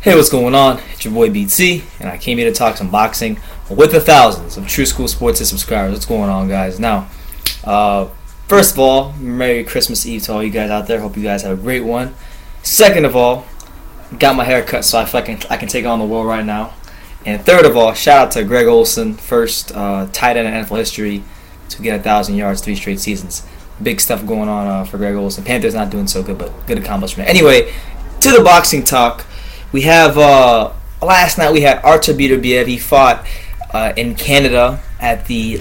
Hey, what's going on? It's your boy BT, and I came here to talk some boxing with the thousands of True School Sports subscribers. What's going on, guys? Now, first of all, Merry Christmas Eve to all you guys out there. Hope you guys have a great one. Second of all, got my hair cut, so I feel like I can take on the world right now. And third of all, shout out to Greg Olson, first tight end in NFL history to get 1,000 yards 3 straight seasons. Big stuff going on for Greg Olson. Panthers not doing so good, but good accomplishment. Anyway, to the boxing talk. We have, last night we had Artur Beterbiev. He fought in Canada at the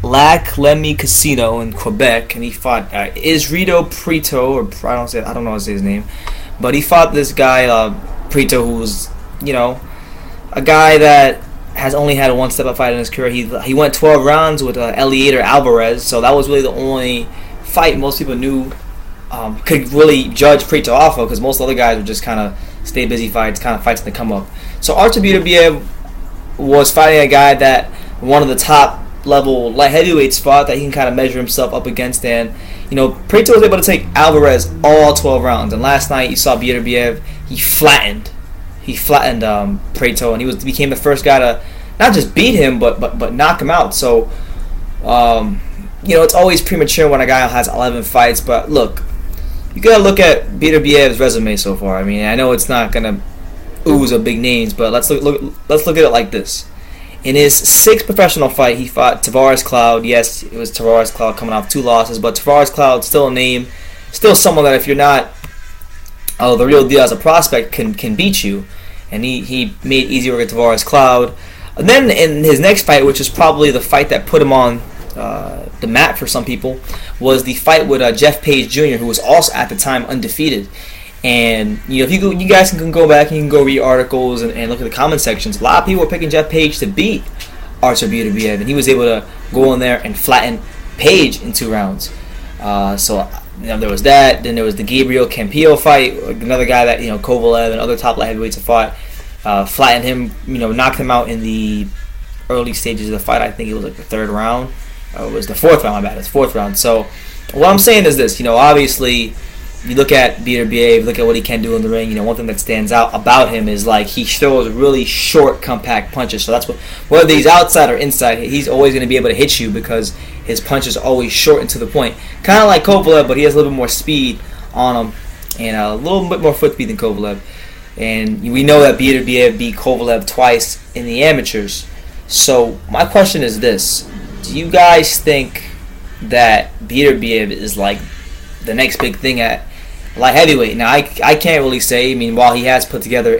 Lac Lemy Casino in Quebec, and he fought Israel Prieto, or I don't know how to say his name, but he fought this guy, Prieto, who's, a guy that has only had a one step-up fight in his career. He went 12 rounds with Eliader Alvarez, so that was really the only fight most people knew could really judge Prieto off of, because most other guys would just kind of stay busy fights, kind of fights that come up. So Artur Beterbiev was fighting a guy that one of the top level light heavyweights fought that he can kind of measure himself up against, and Prieto was able to take Alvarez all 12 rounds. And last night you saw Beterbiev, he flattened Prieto, and he became the first guy to not just beat him but knock him out. So it's always premature when a guy has 11 fights, but look, you gotta look at Beterbiev's resume so far. I mean, I know it's not gonna ooze of big names, but let's look at it like this. In his 6th professional fight, he fought Tavares Cloud. Yes, it was Tavares Cloud coming off 2 losses, but Tavares Cloud still a name, still someone that if you're not the real deal as a prospect can beat you. And he made easy work at Tavares Cloud. And then in his next fight, which is probably the fight that put him on the map for some people, was the fight with Jeff Page Jr., who was also at the time undefeated. And if you guys can go back and you can go read articles and look at the comment sections. A lot of people were picking Jeff Page to beat Artur Beterbiev, and he was able to go in there and flatten Page in 2 rounds. So there was that. Then there was the Gabriel Campillo fight, another guy that Kovalev and other top light heavyweights have fought. Flattened him, knocked him out in the early stages of the fight. I think it was like the 3rd round. It was the 4th round, my bad. It's 4th round. So what I'm saying is this, obviously you look at Beterbiev, look at what he can do in the ring. One thing that stands out about him is like he throws really short, compact punches. So that's whether he's outside or inside, he's always going to be able to hit you because his punches are always short and to the point. Kind of like Kovalev, but he has a little bit more speed on him and a little bit more foot speed than Kovalev. And we know that Beterbiev beat Kovalev twice in the amateurs. So my question is this. Do you guys think that Beterbiev is like the next big thing at light heavyweight? Now, I can't really say. I mean, while he has put together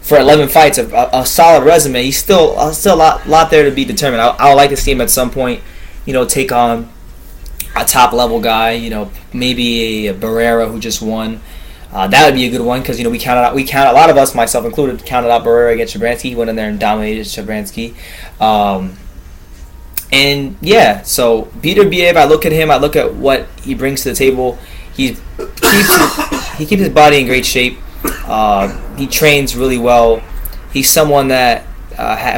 for 11 fights, a solid resume, he's still a lot there to be determined. I would like to see him at some point, take on a top level guy, maybe a Barrera who just won. That would be a good one because we counted a lot of us, myself included, counted out Barrera against Shabransky. He went in there and dominated Shabransky. And yeah, so Beterbiev, I look at him, I look at what he brings to the table. He keeps his body in great shape. He trains really well. He's someone that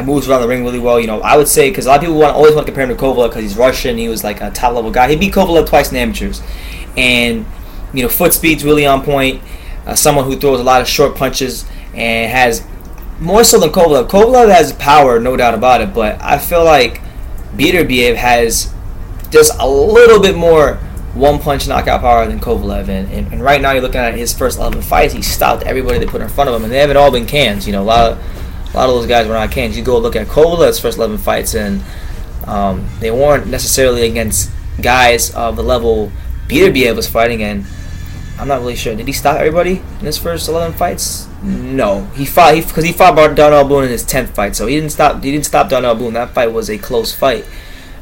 moves around the ring really well. I would say, because a lot of people always want to compare him to Kovalev because he's Russian. He was like a top level guy. He beat Kovalev twice in the amateurs, and foot speed's really on point. Someone who throws a lot of short punches and has more so than Kovalev. Kovalev has power, no doubt about it, but I feel like Beterbiev has just a little bit more one-punch knockout power than Kovalev, and right now you're looking at his first 11 fights. He stopped everybody they put in front of him, and they haven't all been cans. A lot of those guys were not cans. You go look at Kovalev's first 11 fights, and they weren't necessarily against guys of the level Beterbiev was fighting, and I'm not really sure. Did he stop everybody in his first 11 fights? No, he fought Darnell Boone in his 10th fight, so he didn't stop Darnell Boone. That fight was a close fight,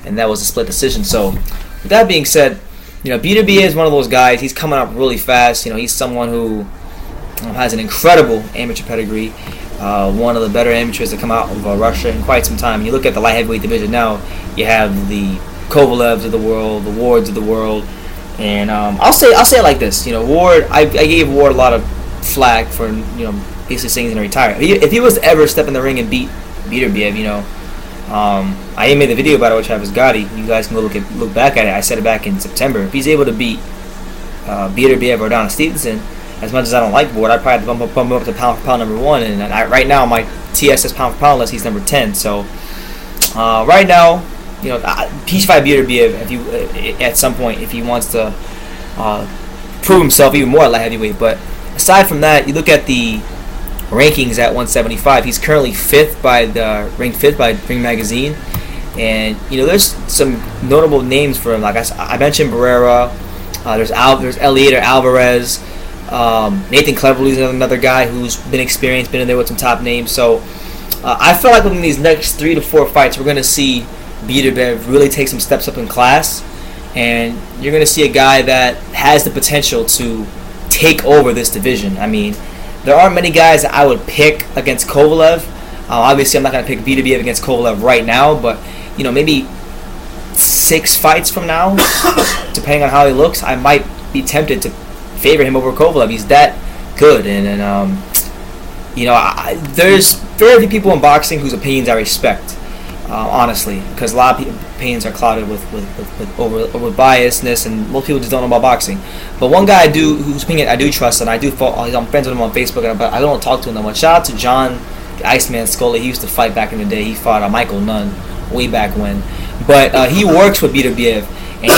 and that was a split decision. So, with that being said, Beterbiev is one of those guys. He's coming up really fast. He's someone who has an incredible amateur pedigree. One of the better amateurs to come out of Russia in quite some time. And you look at the light heavyweight division now. You have the Kovalevs of the world, the Wards of the world, and I'll say it like this. Ward. I gave Ward a lot of flack for basically saying he's gonna retire. If he was to ever step in the ring and beat Beterbiev, I even made the video about it with Travis Gotti. You guys can look back at it. I said it back in September. If he's able to beat Beterbiev or Adonis Stevenson, as much as I don't like Ward, I'd probably have to bump him up to pound for pound number 1. And right now, my TSS pound for pound list, he's number 10. So right now, he should fight Beterbiev if at some point if he wants to prove himself even more at light heavyweight. But aside from that, you look at the rankings at 175. He's currently ranked fifth by Ring Magazine, and there's some notable names for him. Like I mentioned, Barrera. There's Elliot Alvarez. Nathan Cleverly's another guy who's been experienced, been in there with some top names. So I feel like in these next 3 to 4 fights, we're going to see Beterbiev really take some steps up in class, and you're going to see a guy that has the potential to take over this division. I mean, there aren't many guys that I would pick against Kovalev. Obviously, I'm not going to pick Beterbiev against Kovalev right now, but maybe 6 fights from now, depending on how he looks, I might be tempted to favor him over Kovalev. He's that good, and there's very few people in boxing whose opinions I respect, honestly, because a lot of opinions are clouded with biasness, and most people just don't know about boxing. But one guy whose opinion I do trust, and I'm friends with him on Facebook, but I don't talk to him that much. Shout out to John the Iceman Scully. He used to fight back in the day. He fought Michael Nunn way back when. But he works with Beterbiev, and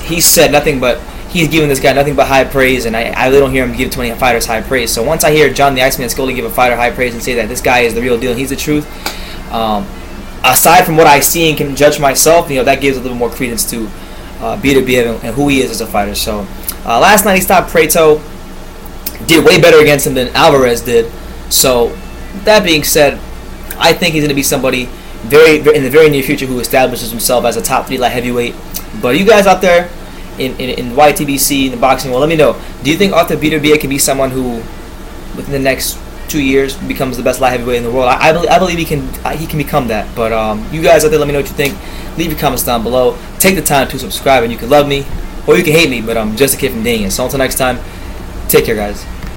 he said nothing but he's giving this guy nothing but high praise, and I really don't hear him give 20 fighters high praise. So once I hear John the Iceman Scully give a fighter high praise and say that this guy is the real deal, he's the truth, aside from what I see and can judge myself, that gives a little more credence to Beterbiev and who he is as a fighter. So last night he stopped Prieto, did way better against him than Alvarez did. So that being said, I think he's going to be somebody in the very near future who establishes himself as a top 3 light heavyweight. But you guys out there in YTBC, in the boxing world, let me know. Do you think Artur Beterbiev can be someone who, within the next 2 years, becomes the best light heavyweight in the world? I believe he can become that. But you guys out there, let me know what you think. Leave your comments down below. Take the time to subscribe, and you can love me or you can hate me. But I'm just a kid from Daniel. So until next time, take care, guys.